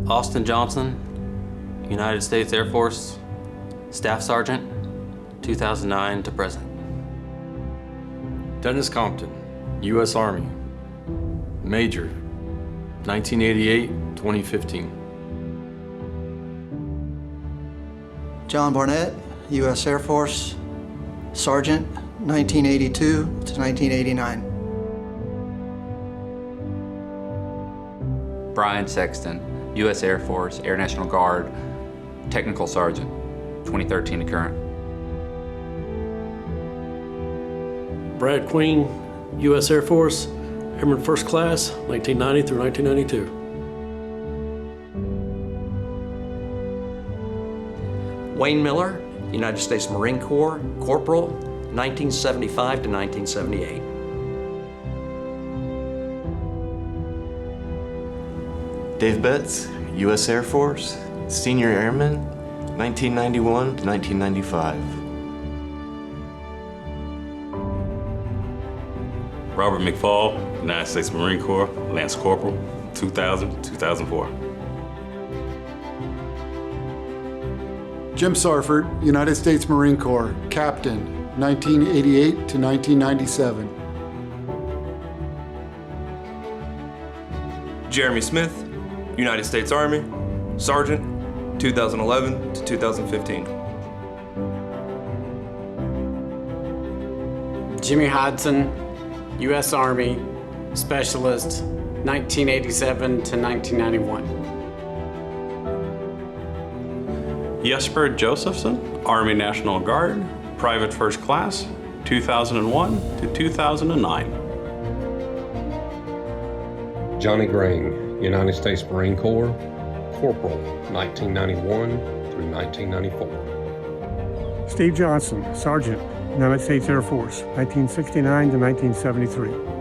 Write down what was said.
Austin Johnson, United States Air Force, Staff Sergeant, 2009 to present. Dennis Compton, U.S. Army, Major, 1988-2015. John Barnett, U.S. Air Force, Sergeant, 1982 to 1989. Brian Sexton, U.S. Air Force, Air National Guard, Technical Sergeant, 2013 to current. Brad Queen, U.S. Air Force, Airman First Class, 1990 through 1992. Wayne Miller, United States Marine Corps, Corporal, 1975 to 1978. Dave Betts, U.S. Air Force, Senior Airman, 1991 to 1995. Robert McFall, United States Marine Corps, Lance Corporal, 2000 to 2004. Jim Sarford, United States Marine Corps, Captain, 1988 to 1997. Jeremy Smith, United States Army, Sergeant, 2011 to 2015. Jimmy Hodson, U.S. Army, Specialist, 1987 to 1991. Jesper Josephson, Army National Guard, Private First Class, 2001 to 2009. Johnny Green, United States Marine Corps, Corporal, 1991 through 1994. Steve Johnson, Sergeant, United States Air Force, 1969 to 1973.